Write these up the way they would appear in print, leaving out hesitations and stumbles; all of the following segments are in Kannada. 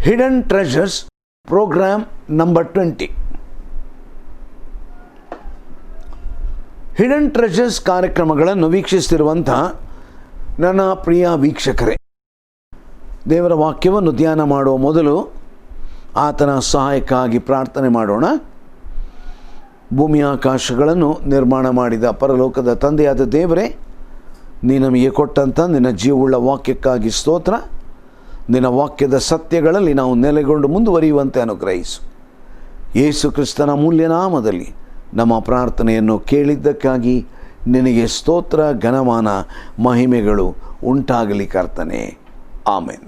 Hidden treasures program number 20. Hidden treasures ಕಾರ್ಯಕ್ರಮಗಳನ್ನು ವೀಕ್ಷಿಸ್ತಿರುವಂಥ ನನ್ನ ಪ್ರಿಯ ವೀಕ್ಷಕರೇ, ದೇವರ ವಾಕ್ಯವನ್ನು ಧ್ಯಾನ ಮಾಡುವ ಮೊದಲು ಆತನ ಸಹಾಯಕ್ಕಾಗಿ ಪ್ರಾರ್ಥನೆ ಮಾಡೋಣ. ಭೂಮಿ ಆಕಾಶಗಳನ್ನು ನಿರ್ಮಾಣ ಮಾಡಿದ ಪರಲೋಕದ ತಂದೆಯಾದ ದೇವರೇ, ನೀ ನಮಗೆ ಕೊಟ್ಟಂಥ ನಿನ್ನ ಜೀವವುಳ್ಳ ವಾಕ್ಯಕ್ಕಾಗಿ ಸ್ತೋತ್ರ. ನಿನ್ನ ವಾಕ್ಯದ ಸತ್ಯಗಳಲ್ಲಿ ನಾವು ನೆಲೆಗೊಂಡು ಮುಂದುವರಿಯುವಂತೆ ಅನುಗ್ರಹಿಸು. ಯೇಸು ಕ್ರಿಸ್ತನ ಮೂಲ್ಯನಾಮದಲ್ಲಿ ನಮ್ಮ ಪ್ರಾರ್ಥನೆಯನ್ನು ಕೇಳಿದ್ದಕ್ಕಾಗಿ ನಿನಗೆ ಸ್ತೋತ್ರ, ಘನಮಾನ, ಮಹಿಮೆಗಳು ಉಂಟಾಗಲಿ ಕರ್ತನೆ. ಆಮೆನ್.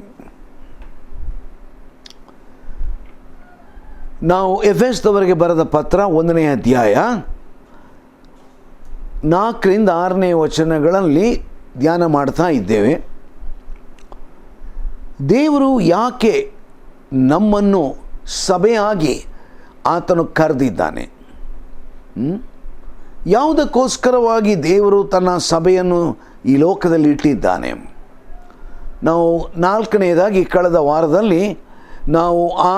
ನಾವು ಎಫೆಸದವರಿಗೆ ಬರೆದ ಪತ್ರ 1ನೇ ಅಧ್ಯಾಯ 4ರಿಂದ 6ನೇ ವಚನಗಳಲ್ಲಿ ಧ್ಯಾನ ಮಾಡ್ತಾ ಇದ್ದೇವೆ. ದೇವರು ಯಾಕೆ ನಮ್ಮನ್ನು ಸಭೆಯಾಗಿ ಆತನು ಕರೆದಿದ್ದಾನೆ, ಯಾವುದಕ್ಕೋಸ್ಕರವಾಗಿ ದೇವರು ತನ್ನ ಸಭೆಯನ್ನು ಈ ಲೋಕದಲ್ಲಿ ಇಟ್ಟಿದ್ದಾನೆ. ನಾವು 4ನೇದಾಗಿ ಕಳೆದ ವಾರದಲ್ಲಿ ನಾವು ಆ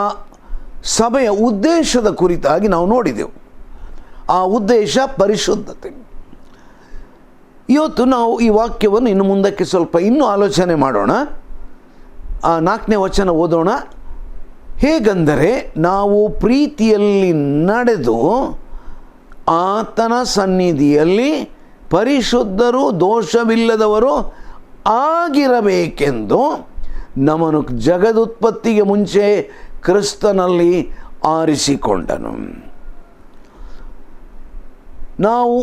ಸಭೆಯ ಉದ್ದೇಶದ ಕುರಿತಾಗಿ ನಾವು ನೋಡಿದೆವು. ಆ ಉದ್ದೇಶ ಪರಿಶುದ್ಧತೆ. ಇವತ್ತು ನಾವು ಈ ವಾಕ್ಯವನ್ನು ಇನ್ನು ಮುಂದಕ್ಕೆ ಸ್ವಲ್ಪ ಇನ್ನೂ ಆಲೋಚನೆ ಮಾಡೋಣ. ಆ 4ನೇ ವಚನ ಓದೋಣ. ಹೇಗೆಂದರೆ, ನಾವು ಪ್ರೀತಿಯಲ್ಲಿ ನಡೆದು ಆತನ ಸನ್ನಿಧಿಯಲ್ಲಿ ಪರಿಶುದ್ಧರು, ದೋಷವಿಲ್ಲದವರು ಆಗಿರಬೇಕೆಂದು ನಮ್ಮನ್ನು ಜಗದುತ್ಪತ್ತಿಗೆ ಮುಂಚೆ ಕ್ರಿಸ್ತನಲ್ಲಿ ಆರಿಸಿಕೊಂಡನು. ನಾವು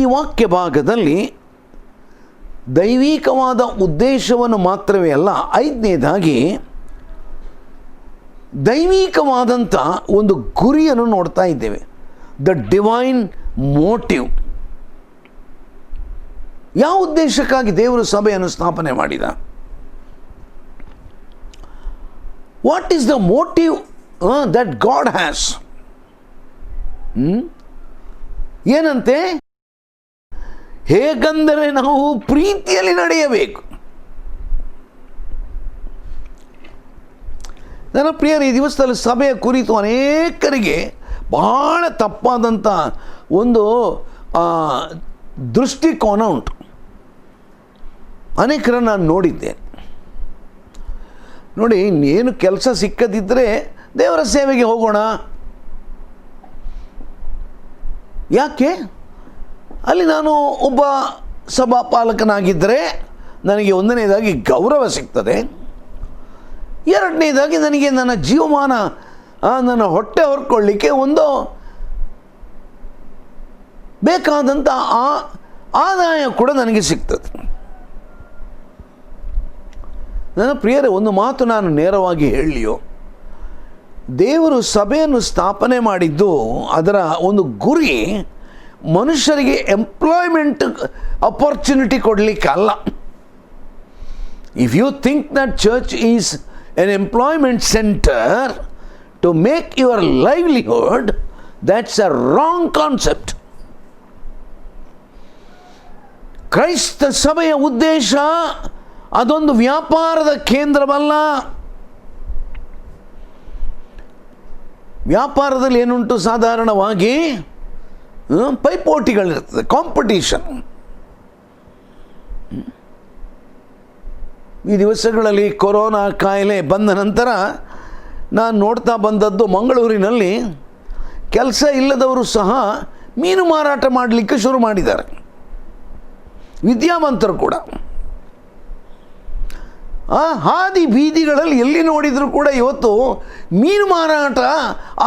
ಈ ವಾಕ್ಯ ಭಾಗದಲ್ಲಿ ದೈವಿಕವಾದ ಉದ್ದೇಶವನ್ನು ಮಾತ್ರವೇ ಅಲ್ಲ, 5ನೇದಾಗಿ ದೈವಿಕವಾದಂಥ ಒಂದು ಗುರಿಯನ್ನು ನೋಡ್ತಾ ಇದ್ದೇವೆ. The divine motive. ಯಾವ ಉದ್ದೇಶಕ್ಕಾಗಿ ದೇವರು ಸಭೆಯನ್ನು ಸ್ಥಾಪನೆ ಮಾಡಿದ? What is the motive that god has? ಏನಂತೆ? ಹೇಗೆಂದರೆ ನಾವು ಪ್ರೀತಿಯಲ್ಲಿ ನಡೆಯಬೇಕು. ನನ್ನ ಪ್ರಿಯರೇ, ಈ ದಿವಸದಲ್ಲಿ ಸಭೆಯ ಕುರಿತು ಅನೇಕರಿಗೆ ಬಹಳ ತಪ್ಪಾದಂಥ ಒಂದು ದೃಷ್ಟಿಕೋನ ಉಂಟು. ಅನೇಕರನ್ನು ನಾನು ನೋಡಿದ್ದೆ. ನೋಡಿ, ಏನು ಕೆಲಸ ಸಿಕ್ಕದಿದ್ದರೆ ದೇವರ ಸೇವೆಗೆ ಹೋಗೋಣ. ಯಾಕೆ? ಅಲ್ಲಿ ನಾನು ಒಬ್ಬ ಸಭಾಪಾಲಕನಾಗಿದ್ದರೆ ನನಗೆ 1ನೇದಾಗಿ ಗೌರವ ಸಿಗ್ತದೆ, 2ನೇದಾಗಿ ನನಗೆ ನನ್ನ ಜೀವಮಾನ, ನನ್ನ ಹೊಟ್ಟೆ ಹೊರ್ಕೊಳ್ಳಿಕ್ಕೆ ಒಂದು ಬೇಕಾದಂಥ ಆದಾಯ ಕೂಡ ನನಗೆ ಸಿಗ್ತದೆ. ನನ್ನ ಪ್ರಿಯರೇ, ಒಂದು ಮಾತು ನಾನು ನೇರವಾಗಿ ಹೇಳಿಯೋ, ದೇವರು ಸಭೆಯನ್ನು ಸ್ಥಾಪನೆ ಮಾಡಿದ್ದು ಅದರ ಒಂದು ಗುರಿ ಮನುಷ್ಯರಿಗೆ ಎಂಪ್ಲಾಯ್ಮೆಂಟ್ ಅಪರ್ಚುನಿಟಿ ಕೊಡಲಿಕ್ಕೆ ಅಲ್ಲ. If you think that church is an employment centre to make your livelihood, that's a wrong concept. ಕ್ರೈಸ್ತ ಸಭೆಯ ಉದ್ದೇಶ ಅದೊಂದು ವ್ಯಾಪಾರದ ಕೇಂದ್ರವಲ್ಲ. ವ್ಯಾಪಾರದಲ್ಲಿ ಏನುಂಟು? ಸಾಧಾರಣವಾಗಿ ಪೈಪೋಟಿಗಳಿರ್ತದೆ, ಕಾಂಪಿಟೀಷನ್. ಈ ದಿವಸಗಳಲ್ಲಿ ಕೊರೋನಾ ಕಾಯಿಲೆ ಬಂದ ನಂತರ ನಾನು ನೋಡ್ತಾ ಬಂದದ್ದು, ಮಂಗಳೂರಿನಲ್ಲಿ ಕೆಲಸ ಇಲ್ಲದವರು ಸಹ ಮೀನು ಮಾರಾಟ ಮಾಡಲಿಕ್ಕೆ ಶುರು ಮಾಡಿದ್ದಾರೆ, ವಿದ್ಯಾವಂತರು ಕೂಡ. ಹಾದಿ ಬೀದಿಗಳಲ್ಲಿ ಎಲ್ಲಿ ನೋಡಿದರೂ ಕೂಡ ಇವತ್ತು ಮೀನು ಮಾರಾಟ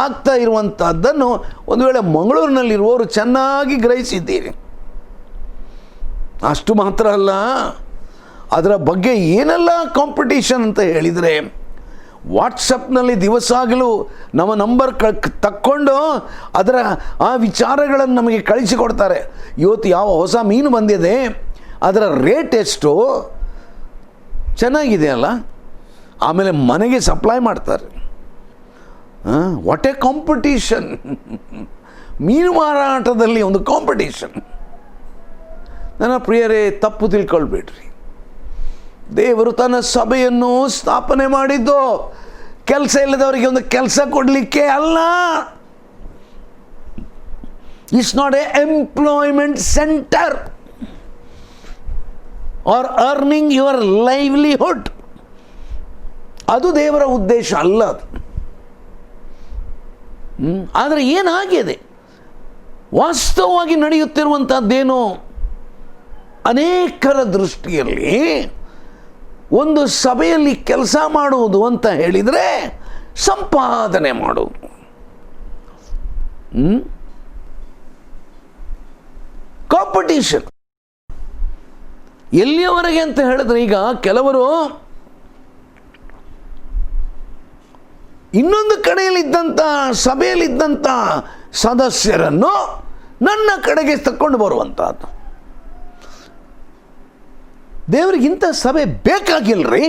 ಆಗ್ತಾ ಇರುವಂಥದ್ದನ್ನು ಒಂದು ವೇಳೆ ಮಂಗಳೂರಿನಲ್ಲಿರುವವರು ಚೆನ್ನಾಗಿ ಗ್ರಹಿಸಿದ್ದೀರಿ. ಅಷ್ಟು ಮಾತ್ರ ಅಲ್ಲ, ಅದರ ಬಗ್ಗೆ ಏನೆಲ್ಲ ಕಾಂಪಿಟೀಷನ್ ಅಂತ ಹೇಳಿದರೆ, ವಾಟ್ಸಪ್ನಲ್ಲಿ ದಿವಸಾಗಲೂ ನಮ್ಮ ನಂಬರ್ ತಕ್ಕೊಂಡು ಅದರ ಆ ವಿಚಾರಗಳನ್ನು ನಮಗೆ ಕಳಿಸಿಕೊಡ್ತಾರೆ. ಇವತ್ತು ಯಾವ ಹೊಸ ಮೀನು ಬಂದಿದೆ, ಅದರ ರೇಟ್ ಎಷ್ಟು, ಚೆನ್ನಾಗಿದೆ ಅಲ್ಲ, ಆಮೇಲೆ ಮನೆಗೆ ಸಪ್ಲೈ ಮಾಡ್ತಾರೆ. What A competition! ಮೀನು ಮಾರಾಟದಲ್ಲಿ ಒಂದು ಕಾಂಪಿಟೀಷನ್. ನನ್ನ ಪ್ರಿಯರೇ, ತಪ್ಪು ತಿಳ್ಕೊಳ್ಬೇಡ್ರಿ. ದೇವರು ತನ್ನ ಸಭೆಯನ್ನು ಸ್ಥಾಪನೆ ಮಾಡಿದ್ದು ಕೆಲಸ ಇಲ್ಲದವರಿಗೆ ಒಂದು ಕೆಲಸ ಕೊಡಲಿಕ್ಕೆ ಅಲ್ಲ. It's not A employment centre R earning your livelihood. ಅದು ದೇವರ ಉದ್ದೇಶ ಅಲ್ಲ ಅದು. ಆದರೆ ಏನಾಗಿದೆ, ವಾಸ್ತವವಾಗಿ ನಡೆಯುತ್ತಿರುವಂಥದ್ದೇನೋ, ಅನೇಕರ ದೃಷ್ಟಿಯಲ್ಲಿ ಒಂದು ಸಭೆಯಲ್ಲಿ ಕೆಲಸ ಮಾಡುವುದು ಅಂತ ಹೇಳಿದರೆ ಸಂಪಾದನೆ ಮಾಡುವುದು. ಕಾಂಪಿಟೀಷನ್ ಎಲ್ಲಿಯವರೆಗೆ ಅಂತ ಹೇಳಿದ್ರೆ, ಈಗ ಕೆಲವರು ಇನ್ನೊಂದು ಕಡೆಯಲ್ಲಿದ್ದಂಥ ಸಭೆಯಲ್ಲಿದ್ದಂಥ ಸದಸ್ಯರನ್ನು ನನ್ನ ಕಡೆಗೆ ತಕ್ಕೊಂಡು ಬರುವಂಥದ್ದು. ದೇವರಿಗಿಂತ ಸಭೆ ಬೇಕಾಗಿಲ್ಲರಿ,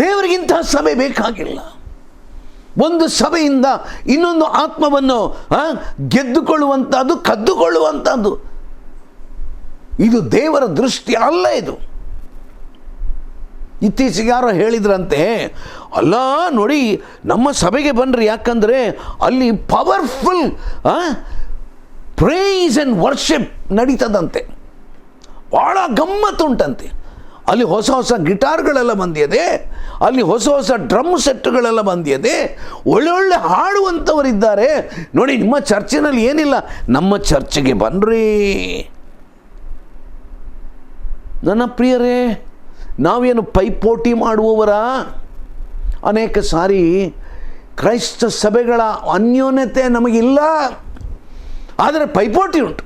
ದೇವರಿಗಿಂತ ಸಭೆ ಬೇಕಾಗಿಲ್ಲ. ಒಂದು ಸಭೆಯಿಂದ ಇನ್ನೊಂದು ಆತ್ಮವನ್ನು ಗೆದ್ದುಕೊಳ್ಳುವಂಥದ್ದು, ಕದ್ದುಕೊಳ್ಳುವಂಥದ್ದು, ಇದು ದೇವರ ದೃಷ್ಟಿ ಅಲ್ಲ. ಇದು ಇತ್ತೀಚೆಗೆ ಯಾರೋ ಹೇಳಿದ್ರಂತೆ, ಅಲ್ಲ ನೋಡಿ ನಮ್ಮ ಸಭೆಗೆ ಬನ್ನಿರಿ, ಯಾಕಂದರೆ ಅಲ್ಲಿ ಪವರ್ಫುಲ್ ಪ್ರೈಸ್ ಆ್ಯಂಡ್ ವರ್ಷಿಪ್ ನಡೀತದಂತೆ, ಭಾಳ ಗಮ್ಮತ್ತುಂಟಂತೆ. ಅಲ್ಲಿ ಹೊಸ ಹೊಸ ಗಿಟಾರ್ಗಳೆಲ್ಲ ಬಂದಿದೆ, ಅಲ್ಲಿ ಹೊಸ ಹೊಸ ಡ್ರಮ್ ಸೆಟ್ಗಳೆಲ್ಲ ಬಂದಿದೆ, ಒಳ್ಳೊಳ್ಳೆ ಹಾಡುವಂಥವರಿದ್ದಾರೆ. ನೋಡಿ ನಿಮ್ಮ ಚರ್ಚಿನಲ್ಲಿ ಏನಿಲ್ಲ, ನಮ್ಮ ಚರ್ಚಿಗೆ ಬನ್ನಿರಿ. ನನ್ನ ಪ್ರಿಯರೇ, ನಾವೇನು ಪೈಪೋಟಿ ಮಾಡುವವರ? ಅನೇಕ ಸಾರಿ ಕ್ರೈಸ್ತ ಸಭೆಗಳ ಅನ್ಯೋನ್ಯತೆ ನಮಗಿಲ್ಲ, ಆದರೆ ಪೈಪೋಟಿ ಉಂಟು.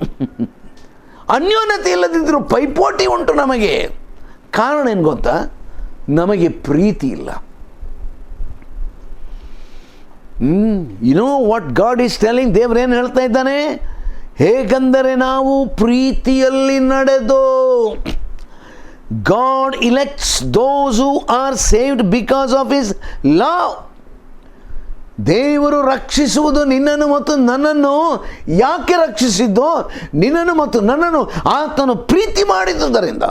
ಅನ್ಯೋನ್ಯತೆ ಇಲ್ಲದಿದ್ದರೂ ಪೈಪೋಟಿ ಉಂಟು ನಮಗೆ. ಕಾರಣ ಏನು ಗೊತ್ತಾ? ನಮಗೆ ಪ್ರೀತಿ ಇಲ್ಲ. You know what God is telling? ದೇವರೇನು ಹೇಳ್ತಾ ಇದ್ದಾನೆ? ಹೇಗೆಂದರೆ ನಾವು ಪ್ರೀತಿಯಲ್ಲಿ ನಡೆದು. God elects those who are saved because of His love. ದೇವರು ರಕ್ಷಿಸುವುದು ನಿನ್ನನ್ನು ಮತ್ತು ನನ್ನನ್ನು ಯಾಕೆ ರಕ್ಷಿಸಿದ್ದು? ನಿನ್ನನ್ನು ಮತ್ತು ನನ್ನನ್ನು ಆತನು ಪ್ರೀತಿ ಮಾಡಿದುದರಿಂದ.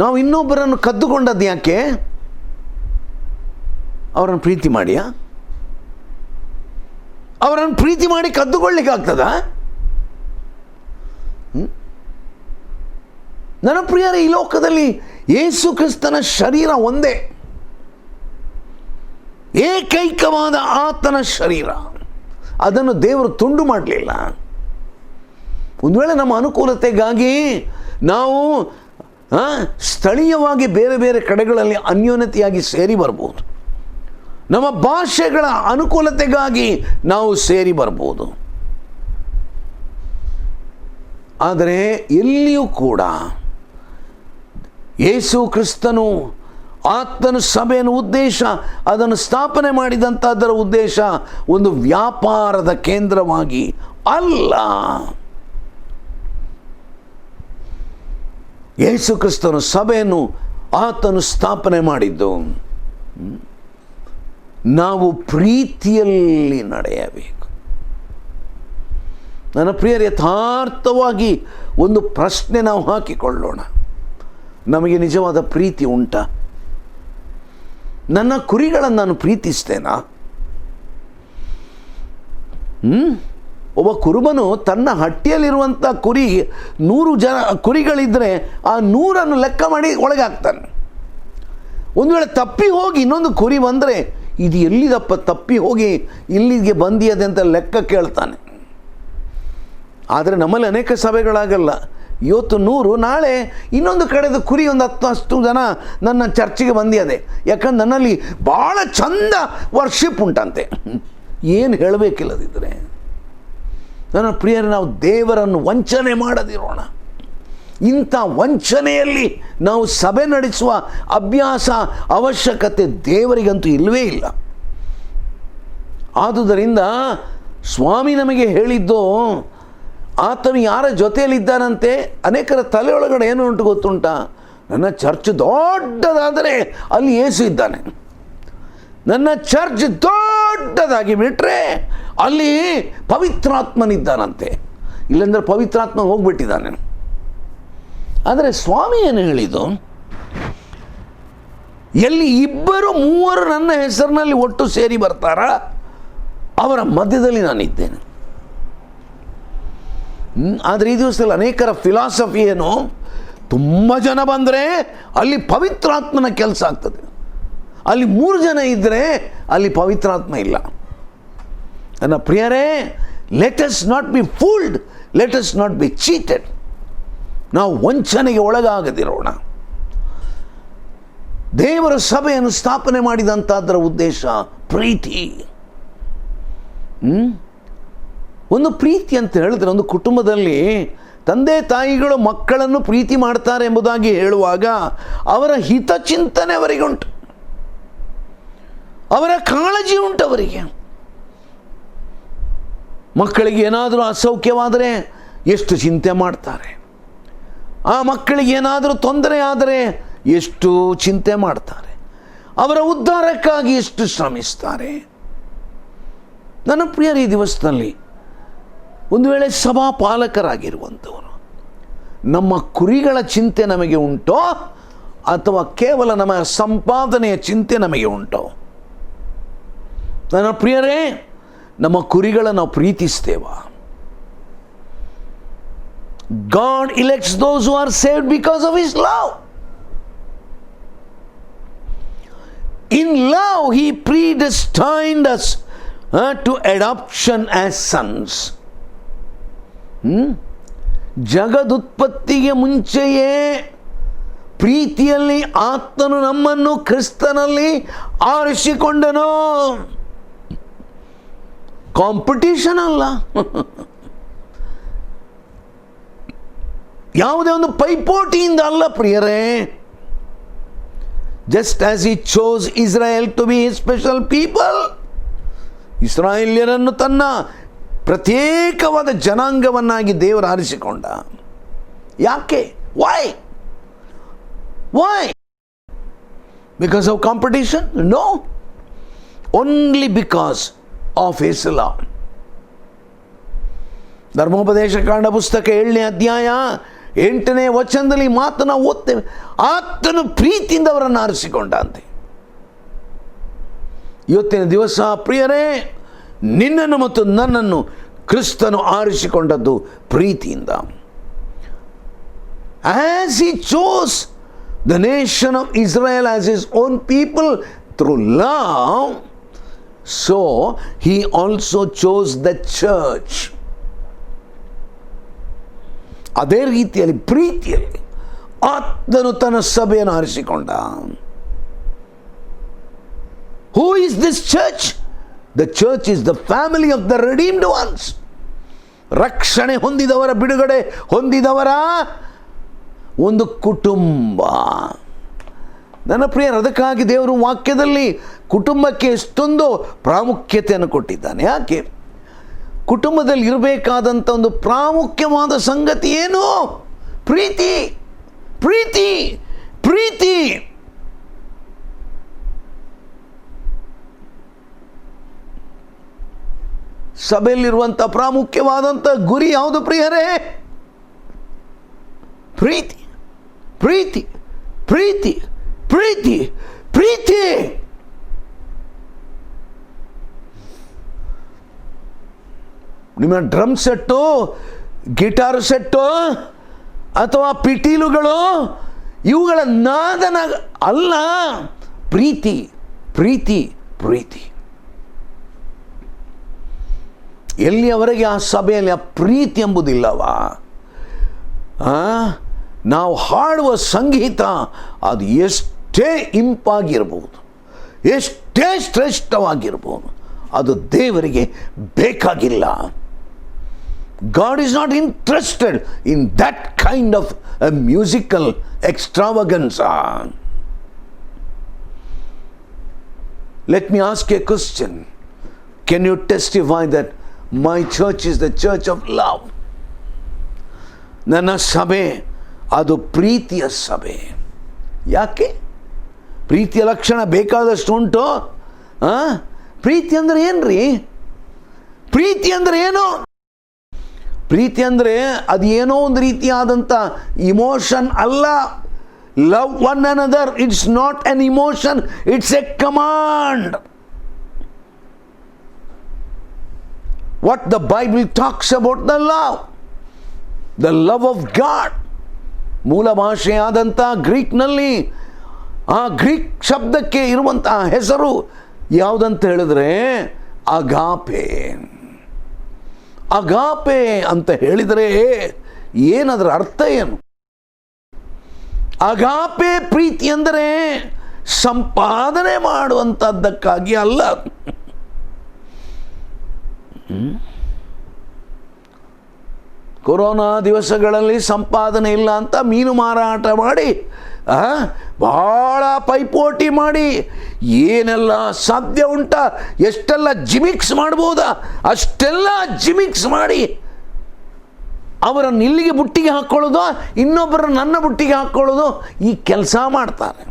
ನಾವು ಇನ್ನೊಬ್ಬರನ್ನು ಕದ್ದುಕೊಂಡದ್ದು ಯಾಕೆ? ಅವರನ್ನು ಪ್ರೀತಿ ಮಾಡಿಯಾ? ಅವರನ್ನು ಪ್ರೀತಿ ಮಾಡಿ ಕದ್ದುಕೊಳ್ಳಿಕ್ಕಾಗ್ತದ? ನನ್ನ ಪ್ರಿಯರೇ, ಈ ಲೋಕದಲ್ಲಿ ಯೇಸು ಕ್ರಿಸ್ತನ ಶರೀರ ಒಂದೇ, ಏಕೈಕವಾದ ಆತನ ಶರೀರ. ಅದನ್ನು ದೇವರು ತುಂಡು ಮಾಡಲಿಲ್ಲ. ಒಂದು ವೇಳೆ ನಮ್ಮ ಅನುಕೂಲತೆಗಾಗಿ ನಾವು ಸ್ಥಳೀಯವಾಗಿ ಬೇರೆ ಬೇರೆ ಕಡೆಗಳಲ್ಲಿ ಅನ್ಯೋನ್ಯತೆಯಾಗಿ ಸೇರಿ ಬರ್ಬೋದು, ನಮ್ಮ ಭಾಷೆಗಳ ಅನುಕೂಲತೆಗಾಗಿ ನಾವು ಸೇರಿ ಬರ್ಬೋದು. ಆದರೆ ಎಲ್ಲಿಯೂ ಕೂಡ ಯೇಸು ಕ್ರಿಸ್ತನು ಆತನ ಸಭೆಯನ್ನು ಉದ್ದೇಶ, ಅದನ್ನು ಸ್ಥಾಪನೆ ಮಾಡಿದಂಥ ಅದರ ಉದ್ದೇಶ ಒಂದು ವ್ಯಾಪಾರದ ಕೇಂದ್ರವಾಗಿ ಅಲ್ಲ. ಯೇಸು ಕ್ರಿಸ್ತನು ಸಭೆಯನ್ನು ಆತನು ಸ್ಥಾಪನೆ ಮಾಡಿದ್ದು ನಾವು ಪ್ರೀತಿಯಲ್ಲಿ ನಡೆಯಬೇಕು. ನನ್ನ ಪ್ರಿಯರ, ಯಥಾರ್ಥವಾಗಿ ಒಂದು ಪ್ರಶ್ನೆ ನಾವು ಹಾಕಿಕೊಳ್ಳೋಣ. ನಮಗೆ ನಿಜವಾದ ಪ್ರೀತಿ ಉಂಟಾ? ನನ್ನ ಕುರಿಗಳನ್ನು ನಾನು ಪ್ರೀತಿಸ್ತೇನಾ? ಒಬ್ಬ ಕುರುಬನು ತನ್ನ ಹಟ್ಟಿಯಲ್ಲಿರುವಂಥ 100 ಕುರಿಗಳಿದ್ದರೆ ಆ 100 ಲೆಕ್ಕ ಮಾಡಿ ಒಳಗೆ ಹಾಕ್ತಾನೆ. ಒಂದು ವೇಳೆ ತಪ್ಪಿ ಹೋಗಿ ಇನ್ನೊಂದು ಕುರಿ ಬಂದರೆ, ಇದು ಎಲ್ಲಿದಪ್ಪ ತಪ್ಪಿ ಹೋಗಿ ಇಲ್ಲಿಗೆ ಬಂದಿಯದೆ ಅಂತ ಲೆಕ್ಕ ಕೇಳ್ತಾನೆ. ಆದರೆ ನಮ್ಮಲ್ಲಿ ಅನೇಕ ಸಭೆಗಳಾಗಲ್ಲ. ಇವತ್ತು 100, ನಾಳೆ ಇನ್ನೊಂದು ಕಡೆದು ಕುರಿ ಒಂದು 10 ಜನ ನನ್ನ ಚರ್ಚಿಗೆ ಬಂದಿದೆ, ಯಾಕಂದ್ರೆ ನನ್ನಲ್ಲಿ ಭಾಳ ಚಂದ ವರ್ಷಿಪ್ ಉಂಟಂತೆ. ಏನು ಹೇಳಬೇಕಿಲ್ಲದಿದ್ದರೆ ನನ್ನ ಪ್ರಿಯರೇ, ನಾವು ದೇವರನ್ನು ವಂಚನೆ ಮಾಡದಿರೋಣ. ಇಂಥ ವಂಚನೆಯಲ್ಲಿ ನಾವು ಸಭೆ ನಡೆಸುವ ಅಭ್ಯಾಸ, ಅವಶ್ಯಕತೆ ದೇವರಿಗಂತೂ ಇಲ್ಲವೇ ಇಲ್ಲ. ಆದುದರಿಂದ ಸ್ವಾಮಿ ನಮಗೆ ಹೇಳಿದ್ದು, ಆತನು ಯಾರ ಜೊತೆಯಲ್ಲಿದ್ದಾನಂತೆ, ಅನೇಕರ ತಲೆಯೊಳಗಡೆ ಏನು ಉಂಟು ಗೊತ್ತುಂಟಾ? ನನ್ನ ಚರ್ಚ್ ದೊಡ್ಡದಾದರೆ ಅಲ್ಲಿ ಯೇಸು ಇದ್ದಾನೆ. ನನ್ನ ಚರ್ಚ್ ದೊಡ್ಡದಾಗಿ ಬಿಟ್ಟರೆ ಅಲ್ಲಿ ಪವಿತ್ರಾತ್ಮನಿದ್ದಾನಂತೆ. ಇಲ್ಲಾಂದರೆ ಪವಿತ್ರಾತ್ಮ ಹೋಗ್ಬಿಟ್ಟಿದ್ದಾನೆ. ಆದರೆ ಸ್ವಾಮಿ ಏನು ಹೇಳಿದ್ದು, ಎಲ್ಲಿ 2-3 ನನ್ನ ಹೆಸರಿನಲ್ಲಿ ಒಟ್ಟು ಸೇರಿ ಬರ್ತಾರ ಅವರ ಮಧ್ಯದಲ್ಲಿ ನಾನಿದ್ದೇನೆ. ಆದರೆ ಈ ದಿವಸದಲ್ಲಿ ಅನೇಕರ ಫಿಲಾಸಫಿ ಏನು, ತುಂಬ ಜನ ಬಂದರೆ ಅಲ್ಲಿ ಪವಿತ್ರಾತ್ಮನ ಕೆಲಸ ಆಗ್ತದೆ, ಅಲ್ಲಿ 3 ಜನ ಇದ್ದರೆ ಅಲ್ಲಿ ಪವಿತ್ರಾತ್ಮ ಇಲ್ಲ. ನನ್ನ ಪ್ರಿಯರೇ, let us not be fooled, let us not be cheated. ನಾವು ವಂಚನೆಗೆ ಒಳಗಾಗದಿರೋಣ. ದೇವರ ಸಭೆಯನ್ನು ಸ್ಥಾಪನೆ ಮಾಡಿದಂಥದ್ದರ ಉದ್ದೇಶ ಪ್ರೀತಿ. ಒಂದು ಪ್ರೀತಿ ಅಂತ ಹೇಳಿದ್ರೆ, ಒಂದು ಕುಟುಂಬದಲ್ಲಿ ತಂದೆ ತಾಯಿಗಳು ಮಕ್ಕಳನ್ನು ಪ್ರೀತಿ ಮಾಡ್ತಾರೆ ಎಂಬುದಾಗಿ ಹೇಳುವಾಗ ಅವರ ಹಿತಚಿಂತನೆ ಅವರಿಗೆ ಉಂಟು, ಅವರ ಕಾಳಜಿ ಉಂಟು ಅವರಿಗೆ. ಮಕ್ಕಳಿಗೆ ಏನಾದರೂ ಅಸೌಖ್ಯವಾದರೆ ಎಷ್ಟು ಚಿಂತೆ ಮಾಡ್ತಾರೆ, ಆ ಮಕ್ಕಳಿಗೆ ಏನಾದರೂ ತೊಂದರೆ ಆದರೆ ಎಷ್ಟು ಚಿಂತೆ ಮಾಡ್ತಾರೆ, ಅವರ ಉದ್ಧಾರಕ್ಕಾಗಿ ಎಷ್ಟು ಶ್ರಮಿಸ್ತಾರೆ. ನನ್ನ ಪ್ರಿಯರ, ಈ ದಿವಸದಲ್ಲಿ ಒಂದು ವೇಳೆ ಸಭಾಪಾಲಕರಾಗಿರುವಂಥವರು ನಮ್ಮ ಕುರಿಗಳ ಚಿಂತೆ ನಮಗೆ ಉಂಟೋ ಅಥವಾ ಕೇವಲ ನಮ್ಮ ಸಂಪಾದನೆಯ ಚಿಂತೆ ನಮಗೆ ಉಂಟೋ? ನನ್ನ ಪ್ರಿಯರೇ, ನಮ್ಮ ಕುರಿಗಳನ್ನು ನಾವು ಪ್ರೀತಿಸ್ತೇವಾ? God elects those who are saved because of His love. In love, He predestined us to adoption as sons. ಜಗದುತ್ಪತ್ತಿಗೆ ಮುಂಚೆಯೇ ಪ್ರೀತಿಯಲ್ಲಿ ಆತನು ನಮ್ಮನ್ನು ಕ್ರಿಸ್ತನಲ್ಲಿ ಆರಿಸಿಕೊಂಡನು. ಕಾಂಪಿಟೇಷನ್ ಅಲ್ಲ, ಯಾವುದೇ ಒಂದು ಪೈಪೋಟಿಯಿಂದ ಅಲ್ಲ ಪ್ರಿಯರೇ. Just as He chose Israel to be His special people, ಇಸ್ರಾಯೇಲ್ಯರನ್ನು ತನ್ನ ಪ್ರತ್ಯೇಕವಾದ ಜನಾಂಗವನ್ನಾಗಿ ದೇವರು ಆರಿಸಿಕೊಂಡ. ಯಾಕೆ? Why? Because of competition? No, only because of His love. ಧರ್ಮೋಪದೇಶ ಕಾಂಡ ಪುಸ್ತಕ 7ನೇ ಅಧ್ಯಾಯ 8ನೇ ವಚನದಲ್ಲಿ ಮಾತನ್ನು ಓದ್ತೇವೆ. ಆತನು ಪ್ರೀತಿಯಿಂದ ಅವರನ್ನು ಆರಿಸಿಕೊಂಡ ಅಂತೆ. ಇವತ್ತಿನ ದಿವಸ ಪ್ರಿಯರೇ, ನಿನ್ನನ್ನು ಮತ್ತು ನನ್ನನ್ನು ಕ್ರಿಸ್ತನು ಆರಿಸಿಕೊಂಡದ್ದು ಪ್ರೀತಿಯಿಂದ. As He chose the nation of Israel as His own people through love, so He also chose the church. ಅದೇ ರೀತಿಯಲ್ಲಿ ಪ್ರೀತಿಯಲ್ಲಿ ಆತನು ತನ್ನ ಸಭೆಯನ್ನು ಆರಿಸಿಕೊಂಡ. Who is this church? The church is the family of the redeemed ones. ರಕ್ಷಣೆ ಹೊಂದಿದವರ, ಬಿಡುಗಡೆ ಹೊಂದಿದವರ ಒಂದು ಕುಟುಂಬ. ನನ್ನ ಪ್ರಿಯರು, ಅದಕ್ಕಾಗಿ ದೇವರು ವಾಕ್ಯದಲ್ಲಿ ಕುಟುಂಬಕ್ಕೆ ಎಷ್ಟೊಂದು ಪ್ರಾಮುಖ್ಯತೆಯನ್ನು ಕೊಟ್ಟಿದ್ದಾನೆ. ಯಾಕೆ? ಕುಟುಂಬದಲ್ಲಿ ಇರಬೇಕಾದಂಥ ಒಂದು ಪ್ರಾಮುಖ್ಯವಾದ ಸಂಗತಿ ಏನು? ಪ್ರೀತಿ, ಪ್ರೀತಿ, ಪ್ರೀತಿ. ಸಭೆಯಲ್ಲಿರುವಂಥ ಪ್ರಾಮುಖ್ಯವಾದಂಥ ಗುರಿ ಯಾವುದು ಪ್ರಿಯರೇ? ಪ್ರೀತಿ, ಪ್ರೀತಿ, ಪ್ರೀತಿ, ಪ್ರೀತಿ, ಪ್ರೀತಿ. ನಿಮ್ಮ ಡ್ರಮ್ ಸೆಟ್ಟು, ಗಿಟಾರ್ ಸೆಟ್ಟು ಅಥವಾ ಪಿಟೀಲುಗಳು ಇವುಗಳ ನಾದನ ಅಲ್ಲ. ಪ್ರೀತಿ, ಪ್ರೀತಿ, ಪ್ರೀತಿ. ಎಲ್ಲಿಯವರೆಗೆ ಆ ಸಭೆಯಲ್ಲಿ ಆ ಪ್ರೀತಿ ಎಂಬುದಿಲ್ಲವಾ, ನಾವು ಹಾಡುವ ಸಂಗೀತ ಅದು ಎಷ್ಟೇ ಇಂಪಾಗಿರ್ಬೋದು, ಎಷ್ಟೇ ಶ್ರೇಷ್ಠವಾಗಿರ್ಬೋದು, ಅದು ದೇವರಿಗೆ ಬೇಕಾಗಿಲ್ಲ. God is not interested in that kind of a musical extravaganza. Let me ask you a question. Can you testify that my church is the church of love? ನನ್ನ ಸಭೆ ಅದು ಪ್ರೀತಿಯ ಸಭೆ. ಯಾಕೆ? ಪ್ರೀತಿಯ ಲಕ್ಷಣ ಬೇಕಾದಷ್ಟು ಉಂಟು. ಪ್ರೀತಿ ಅಂದರೆ ಏನ್ರಿ? ಪ್ರೀತಿ ಅಂದರೆ ಏನು? ಪ್ರೀತಿ ಅಂದರೆ ಅದು ಏನೋ ಒಂದು ರೀತಿಯಾದಂಥ ಇಮೋಷನ್ ಅಲ್ಲ. Love one another, it's not an emotion, it's A command. What the Bible talks about the love of god. ಮೂಲ ಭಾಷೆಯಾದಂಥ ಗ್ರೀಕ್ನಲ್ಲಿ ಆ ಗ್ರೀಕ್ ಶಬ್ದಕ್ಕೆ ಇರುವಂಥ ಹೆಸರು ಯಾವುದಂತ ಹೇಳಿದ್ರೆ ಅಗಾಪೆ. ಅಗಾಪೆ ಅಂತ ಹೇಳಿದರೆ ಏನದರ ಅರ್ಥ ಏನು? ಅಗಾಪೆ ಪ್ರೀತಿ ಅಂದರೆ ಸಂಪಾದನೆ ಮಾಡುವಂಥದ್ದಕ್ಕಾಗಿ ಅಲ್ಲ. ಕೊರೋನಾ ದಿವಸಗಳಲ್ಲಿ ಸಂಪಾದನೆ ಇಲ್ಲ ಅಂತ ಮೀನು ಮಾರಾಟ ಮಾಡಿ ಭಾಳ ಪೈಪೋಟಿ ಮಾಡಿ ಏನೆಲ್ಲ ಸಾಧ್ಯ ಉಂಟ, ಎಷ್ಟೆಲ್ಲ ಜಿಮಿಕ್ಸ್ ಮಾಡ್ಬೋದಾ ಅಷ್ಟೆಲ್ಲ ಜಿಮಿಕ್ಸ್ ಮಾಡಿ ಅವರನ್ನು ಇಲ್ಲಿಗೆ ಬುಟ್ಟಿಗೆ ಹಾಕ್ಕೊಳ್ಳೋದು, ಇನ್ನೊಬ್ಬರ ನನ್ನ ಬುಟ್ಟಿಗೆ ಹಾಕ್ಕೊಳ್ಳೋದು, ಈ ಕೆಲಸ ಮಾಡ್ತಾರೆ.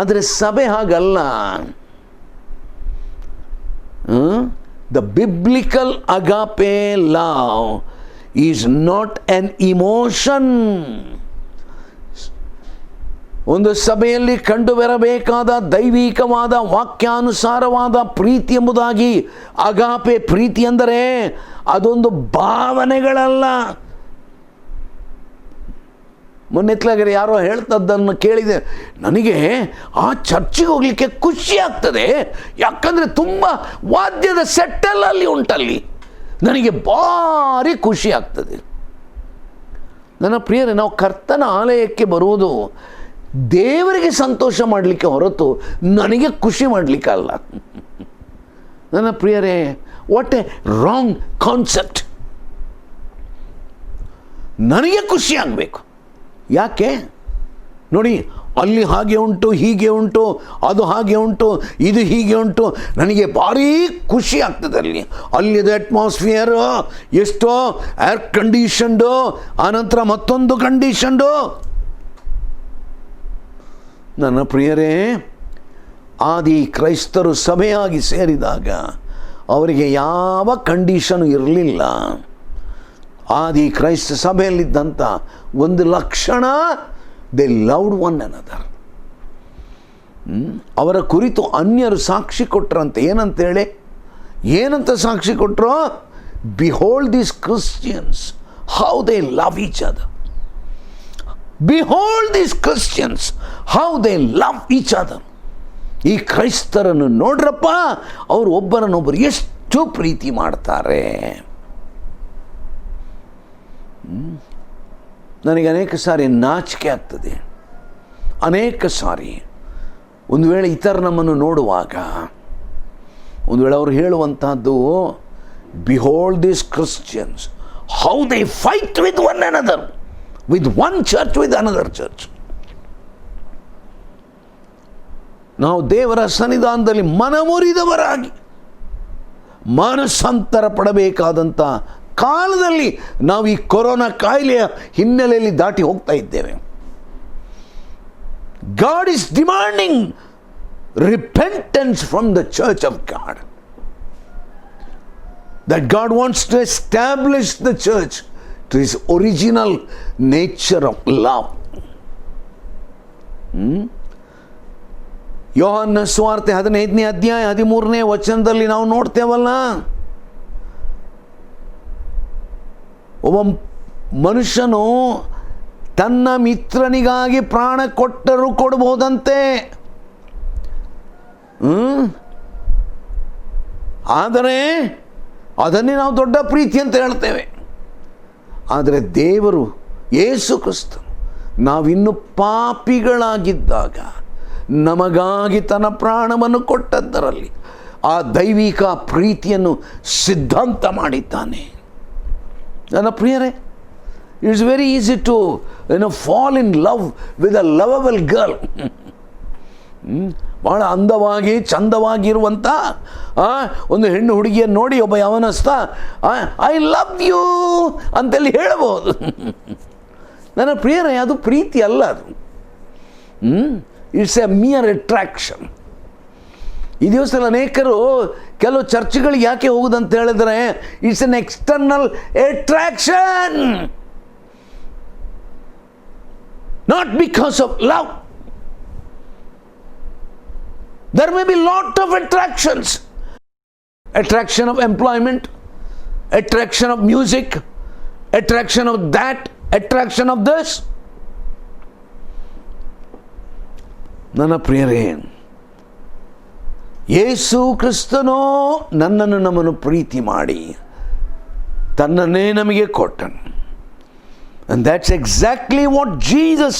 ಆದರೆ ಸಭೆ ಹಾಗಲ್ಲ. The biblical agape love is not an emotion. ಒಂದು ಸಭೆಯಲ್ಲಿ ಕಂಡುಬರಬೇಕಾದ ದೈವಿಕವಾದ ವಾಕ್ಯಾನುಸಾರವಾದ ಪ್ರೀತಿ ಎಂಬುದಾಗಿ ಅಗಾಪೆ ಪ್ರೀತಿ ಅಂದರೆ ಅದೊಂದು ಭಾವನೆಗಳಲ್ಲ. ಮೊನ್ನೆತ್ಲಾಗರೆ ಯಾರೋ ಹೇಳ್ತದ್ದನ್ನು ಕೇಳಿದೆ, ನನಗೆ ಆ ಚರ್ಚಿಗೆ ಹೋಗಲಿಕ್ಕೆ ಖುಷಿ ಆಗ್ತದೆ, ಯಾಕಂದರೆ ತುಂಬ ವಾದ್ಯದ ಸೆಟ್ಟೆಲ್ಲ ಅಲ್ಲಿ ಉಂಟಲ್ಲಿ, ನನಗೆ ಭಾರಿ ಖುಷಿ ಆಗ್ತದೆ. ನನ್ನ ಪ್ರಿಯರೇ, ನಾವು ಕರ್ತನ ಆಲಯಕ್ಕೆ ಬರುವುದು ದೇವರಿಗೆ ಸಂತೋಷ ಮಾಡಲಿಕ್ಕೆ ಹೊರತು ನನಗೆ ಖುಷಿ ಮಾಡಲಿಕ್ಕೆ ಅಲ್ಲ. ನನ್ನ ಪ್ರಿಯರೇ, ವಾಟ್ ಎ ರಾಂಗ್ ಕಾನ್ಸೆಪ್ಟ್. ನನಗೆ ಖುಷಿ ಆಗಬೇಕು. ಯಾಕೆ ನೋಡಿ, ಅಲ್ಲಿ ಹಾಗೆ ಉಂಟು, ಹೀಗೆ ಉಂಟು, ಅದು ಹಾಗೆ ಉಂಟು, ಇದು ಹೀಗೆ ಉಂಟು, ನನಗೆ ಭಾರೀ ಖುಷಿ ಆಗ್ತದೆ. ಅಲ್ಲಿದು ಅಟ್ಮಾಸ್ಫಿಯರು ಎಷ್ಟೋ ಏರ್ ಕಂಡೀಷನ್ಡು, ಆನಂತರ ಮತ್ತೊಂದು ಕಂಡೀಷನ್ಡು. ನನ್ನ ಪ್ರಿಯರೇ, ಆದಿ ಕ್ರೈಸ್ತರು ಸಭೆಯಾಗಿ ಸೇರಿದಾಗ ಅವರಿಗೆ ಯಾವ ಕಂಡೀಷನು ಇರಲಿಲ್ಲ. ಆದಿ ಕ್ರೈಸ್ತ ಸಭೆಯಲ್ಲಿದ್ದಂಥ ಒಂದು ಲಕ್ಷಣ, ದೇ ಲವ್ಡ್ ಒನ್ ಅನದರ್. ಅವರ ಕುರಿತು ಅನ್ಯರು ಸಾಕ್ಷಿ ಕೊಟ್ಟರಂತೆ. ಏನಂತೇಳಿ, ಏನಂತ ಸಾಕ್ಷಿ ಕೊಟ್ಟರು? Behold these Christians how they love each other. Behold these Christians, how they love each other. ಈ ಕ್ರೈಸ್ತರನ್ನು ನೋಡ್ರಪ್ಪ, ಅವರು ಒಬ್ಬರನ್ನೊಬ್ಬರು ಎಷ್ಟು ಪ್ರೀತಿ ಮಾಡ್ತಾರೆ. ನನಗೆ ಅನೇಕ ಸಾರಿ ನಾಚಿಕೆ ಆಗ್ತದೆ. ಅನೇಕ ಸಾರಿ ಒಂದು ವೇಳೆ ಇತರ ನಮ್ಮನ್ನು ನೋಡುವಾಗ ಒಂದು ವೇಳೆ ಅವರು ಹೇಳುವಂತಹದ್ದು, behold these Christians how they fight with one another, with one church with another church. ನಾವು ದೇವರ ಸನ್ನಿಧಾನದಲ್ಲಿ ಮನಮುರಿದವರಾಗಿ ಮಾನಸಾಂತರ ಪಡಬೇಕಾದಂಥ ಕಾಲದಲ್ಲಿ ನಾವು ಈ ಕೊರೋನಾ ಕಾಯಿಲೆಯ ಹಿನ್ನೆಲೆಯಲ್ಲಿ ದಾಟಿ ಹೋಗ್ತಾ ಇದ್ದೇವೆ. God is demanding repentance from the church of God. That God wants to establish the church to his original nature of love. ಯೋಹಾನ ಸುವಾರ್ತೆ 15ನೇ ಅಧ್ಯಾಯ 13ನೇ ವಚನದಲ್ಲಿ ನಾವು ನೋಡ್ತೇವಲ್ಲ, ಒಬ್ಬ ಮನುಷ್ಯನು ತನ್ನ ಮಿತ್ರನಿಗಾಗಿ ಪ್ರಾಣ ಕೊಟ್ಟರೂ ಕೊಡಬಹುದಂತೆ, ಆದರೆ ಅದನ್ನೇ ನಾವು ದೊಡ್ಡ ಪ್ರೀತಿ ಅಂತ ಹೇಳ್ತೇವೆ. ಆದರೆ ದೇವರು ಯೇಸು ಕ್ರಿಸ್ತನು ನಾವಿನ್ನು ಪಾಪಿಗಳಾಗಿದ್ದಾಗ ನಮಗಾಗಿ ತನ್ನ ಪ್ರಾಣವನ್ನು ಕೊಟ್ಟದ್ದರಲ್ಲಿ ಆ ದೈವಿಕ ಪ್ರೀತಿಯನ್ನು ಸಿದ್ಧಾಂತ ಮಾಡಿದ್ದಾನೆ. ನನ್ನ ಪ್ರಿಯರೇ, it's very easy to fall in love with a lovable girl. ಭಾಳ ಅಂದವಾಗಿ ಚಂದವಾಗಿರುವಂಥ ಒಂದು ಹೆಣ್ಣು ಹುಡುಗಿಯನ್ನು ನೋಡಿ ಒಬ್ಬ ಯವನಸ್ಥ ಐ ಲವ್ ಯು ಅಂತೇಳಿ ಹೇಳ್ಬೋದು. ನನ್ನ ಪ್ರಿಯರೇ, ಅದು ಪ್ರೀತಿ ಅಲ್ಲ. ಅದು ಇಟ್ಸ್ ಎ ಮಿಯರ್ ಅಟ್ರಾಕ್ಷನ್. ಈ ದಿವಸದಲ್ಲಿ ಅನೇಕರು ಕೆಲವು ಚರ್ಚ್ಗಳಿಗೆ ಯಾಕೆ ಹೋಗುದಂತ ಹೇಳಿದ್ರೆ it's an external attraction, not because of love. There may be lot of attractions. Attraction of employment, attraction of music, attraction of that, attraction of this. ನನ್ನ ಪ್ರಿಯರೇ, ಯೇಸು ಕ್ರಿಸ್ತನೋ ನನ್ನನ್ನು ನಮ್ಮನ್ನು ಪ್ರೀತಿ ಮಾಡಿ ತನ್ನನ್ನೇ ನಮಗೆ ಕೊಟ್ಟನು. And that's exactly what Jesus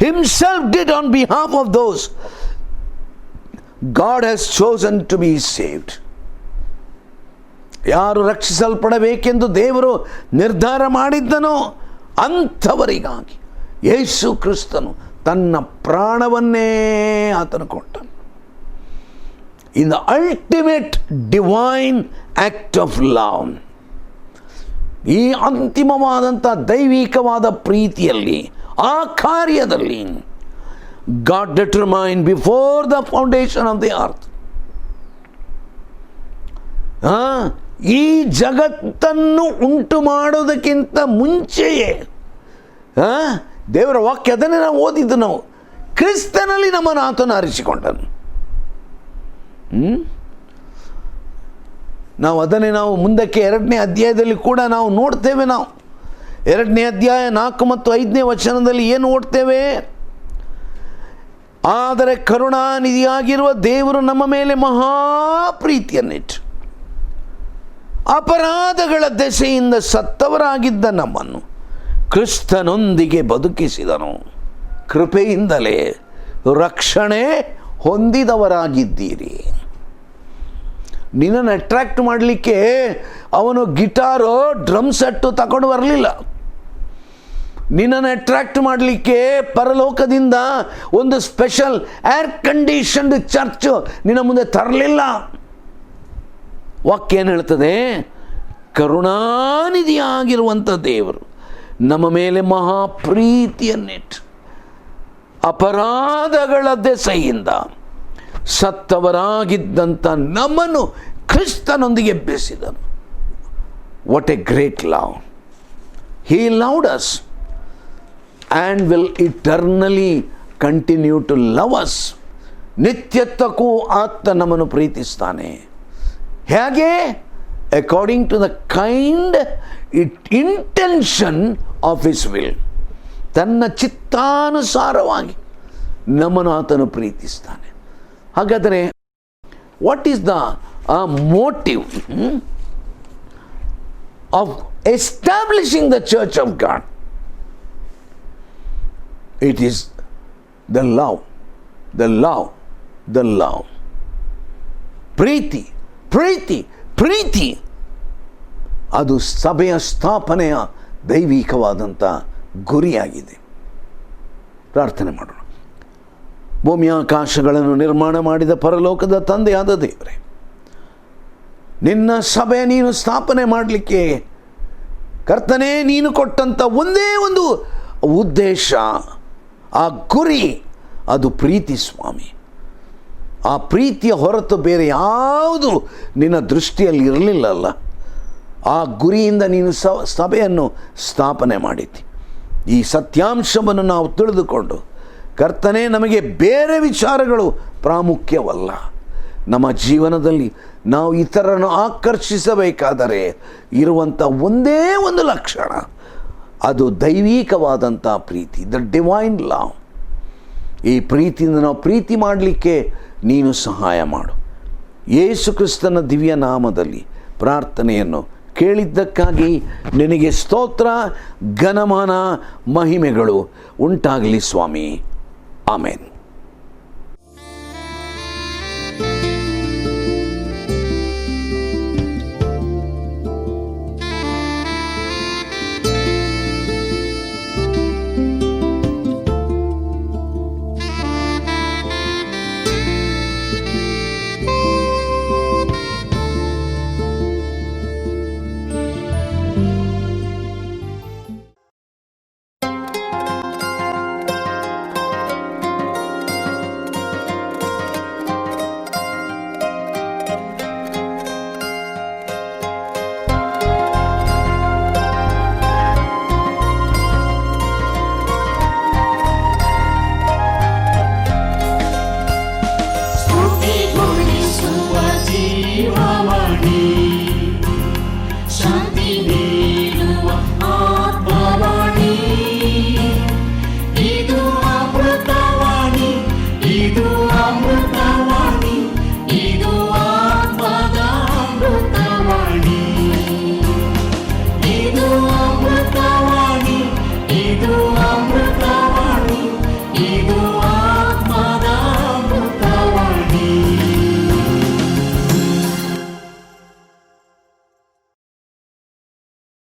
himself did on behalf of those God has chosen to be saved. ಯಾರು ರಕ್ಷಿಸಲ್ಪಡಬೇಕೆಂದು ದೇವರು ನಿರ್ಧಾರ ಮಾಡಿದ್ದನೋ ಅಂಥವರಿಗಾಗಿ ಯೇಸು ಕ್ರಿಸ್ತನು ತನ್ನ ಪ್ರಾಣವನ್ನೇ ಆತನು ಕೊಟ್ಟನು. In the ultimate divine act of love, ಈ ಅಂತಿಮವಾದಂಥ ದೈವಿಕವಾದ ಪ್ರೀತಿಯಲ್ಲಿ, ಆ ಕಾರ್ಯದಲ್ಲಿ God determined before the foundation of the earth. ಈ ಜಗತ್ತನ್ನು ಉಂಟು ಮಾಡೋದಕ್ಕಿಂತ ಮುಂಚೆಯೇ ದೇವರ ವಾಕ್ಯ, ಅದನ್ನೇ ನಾವು ಓದಿದ್ದು, ನಾವು ಕ್ರಿಸ್ತನಲ್ಲಿ ನಮ್ಮನ್ನು ಆತನು ಆರಿಸಿಕೊಂಡನು. ನಾವು ಅದನ್ನೇ ನಾವು ಮುಂದಕ್ಕೆ 2ನೇ ಅಧ್ಯಾಯದಲ್ಲಿ ಕೂಡ ನಾವು ನೋಡ್ತೇವೆ. ನಾವು 2ನೇ ಅಧ್ಯಾಯ 4 ಮತ್ತು 5ನೇ ವಚನದಲ್ಲಿ ಏನು ಓಡ್ತೇವೆ? ಆದರೆ ಕರುಣಾನಿಧಿಯಾಗಿರುವ ದೇವರು ನಮ್ಮ ಮೇಲೆ ಮಹಾಪ್ರೀತಿಯನ್ನಿಟ್ಟು ಅಪರಾಧಗಳ ದೆಸೆಯಿಂದ ಸತ್ತವರಾಗಿದ್ದ ನಮ್ಮನ್ನು ಕ್ರಿಸ್ತನೊಂದಿಗೆ ಬದುಕಿಸಿದನು. ಕೃಪೆಯಿಂದಲೇ ರಕ್ಷಣೆ ಹೊಂದಿದವರಾಗಿದ್ದೀರಿ. ನಿನ್ನನ್ನು ಅಟ್ರಾಕ್ಟ್ ಮಾಡಲಿಕ್ಕೆ ಅವನು ಗಿಟಾರು, ಡ್ರಮ್ ಸೆಟ್ಟು ತಗೊಂಡು ಬರಲಿಲ್ಲ. ನಿನ್ನನ್ನು ಅಟ್ರಾಕ್ಟ್ ಮಾಡಲಿಕ್ಕೆ ಪರಲೋಕದಿಂದ ಒಂದು ಸ್ಪೆಷಲ್ ಏರ್ ಕಂಡೀಷನ್ಡ್ ಚರ್ಚ್ ನಿನ್ನ ಮುಂದೆ ತರಲಿಲ್ಲ. ವಾಕ್ಯ ಏನು ಹೇಳ್ತದೆ? ಕರುಣಾನಿಧಿಯಾಗಿರುವಂಥ ದೇವರು ನಮ್ಮ ಮೇಲೆ ಮಹಾಪ್ರೀತಿಯನ್ನಿಟ್ಟು ಅಪರಾಧಗಳ ದೆಸೆಯಿಂದ ಸತ್ತವರಾಗಿದ್ದಂಥ ನಮ್ಮನ್ನು ಕ್ರಿಸ್ತನೊಂದಿಗೆ ಎಬ್ಬಿಸಿದನು. What a great love! He loved us and will eternally continue to love us. ನಿತ್ಯತ್ವಕ್ಕೂ ಆತ ನಮ್ಮನ್ನು ಪ್ರೀತಿಸ್ತಾನೆ. ಹೇಗೆ? According to the kind intention of his will. ತನ್ನ ಚಿತ್ತಾನುಸಾರವಾಗಿ ನಮ್ಮನ್ನು ಆತನು ಪ್ರೀತಿಸ್ತಾನೆ. ಹಾಗಾದರೆ what is the motive of establishing the church of God? It is the love, the love, the love. ಪ್ರೀತಿ, ಪ್ರೀತಿ, ಪ್ರೀತಿ. ಅದು ಸಭೆಯ ಸ್ಥಾಪನೆಯ ದೈವಿಕವಾದಂಥ ಗುರಿಯಾಗಿದೆ. ಪ್ರಾರ್ಥನೆ ಮಾಡೋಣ. ಭೂಮಿಯಾಕಾಶಗಳನ್ನು ನಿರ್ಮಾಣ ಮಾಡಿದ ಪರಲೋಕದ ತಂದೆಯಾದ ದೇವರೇ, ನಿನ್ನ ಸಭೆ ನೀನು ಸ್ಥಾಪನೆ ಮಾಡಲಿಕ್ಕೆ ಕರ್ತನೇ ನೀನು ಕೊಟ್ಟಂಥ ಒಂದೇ ಒಂದು ಉದ್ದೇಶ, ಆ ಗುರಿ, ಅದು ಪ್ರೀತಿ ಸ್ವಾಮಿ. ಆ ಪ್ರೀತಿಯ ಹೊರತು ಬೇರೆ ಯಾವುದು ನಿನ್ನ ದೃಷ್ಟಿಯಲ್ಲಿ ಇರಲಿಲ್ಲಲ್ಲ. ಆ ಗುರಿಯಿಂದ ನೀನು ಸಭೆಯನ್ನು ಸ್ಥಾಪನೆ ಮಾಡಿದ್ದಿ. ಈ ಸತ್ಯಾಂಶವನ್ನು ನಾವು ತಿಳಿದುಕೊಂಡು ಕರ್ತನೇ, ನಮಗೆ ಬೇರೆ ವಿಚಾರಗಳು ಪ್ರಾಮುಖ್ಯವಲ್ಲ. ನಮ್ಮ ಜೀವನದಲ್ಲಿ ನಾವು ಇತರರನ್ನು ಆಕರ್ಷಿಸಬೇಕಾದರೆ ಇರುವಂಥ ಒಂದೇ ಒಂದು ಲಕ್ಷಣ, ಅದು ದೈವಿಕವಾದಂಥ ಪ್ರೀತಿ, ದ ಡಿವೈನ್ ಲವ್. ಈ ಪ್ರೀತಿಯಿಂದ ನಾವು ಪ್ರೀತಿ ಮಾಡಲಿಕ್ಕೆ ನೀನು ಸಹಾಯ ಮಾಡು. ಯೇಸು ಕ್ರಿಸ್ತನ ದಿವ್ಯ ನಾಮದಲ್ಲಿ ಪ್ರಾರ್ಥನೆಯನ್ನು ಕೇಳಿದ್ದಕ್ಕಾಗಿ ನಿನಗೆ ಸ್ತೋತ್ರ, ಘನಮಾನ, ಮಹಿಮೆಗಳು ಉಂಟಾಗಲಿ ಸ್ವಾಮಿ. ಆಮೇನ್.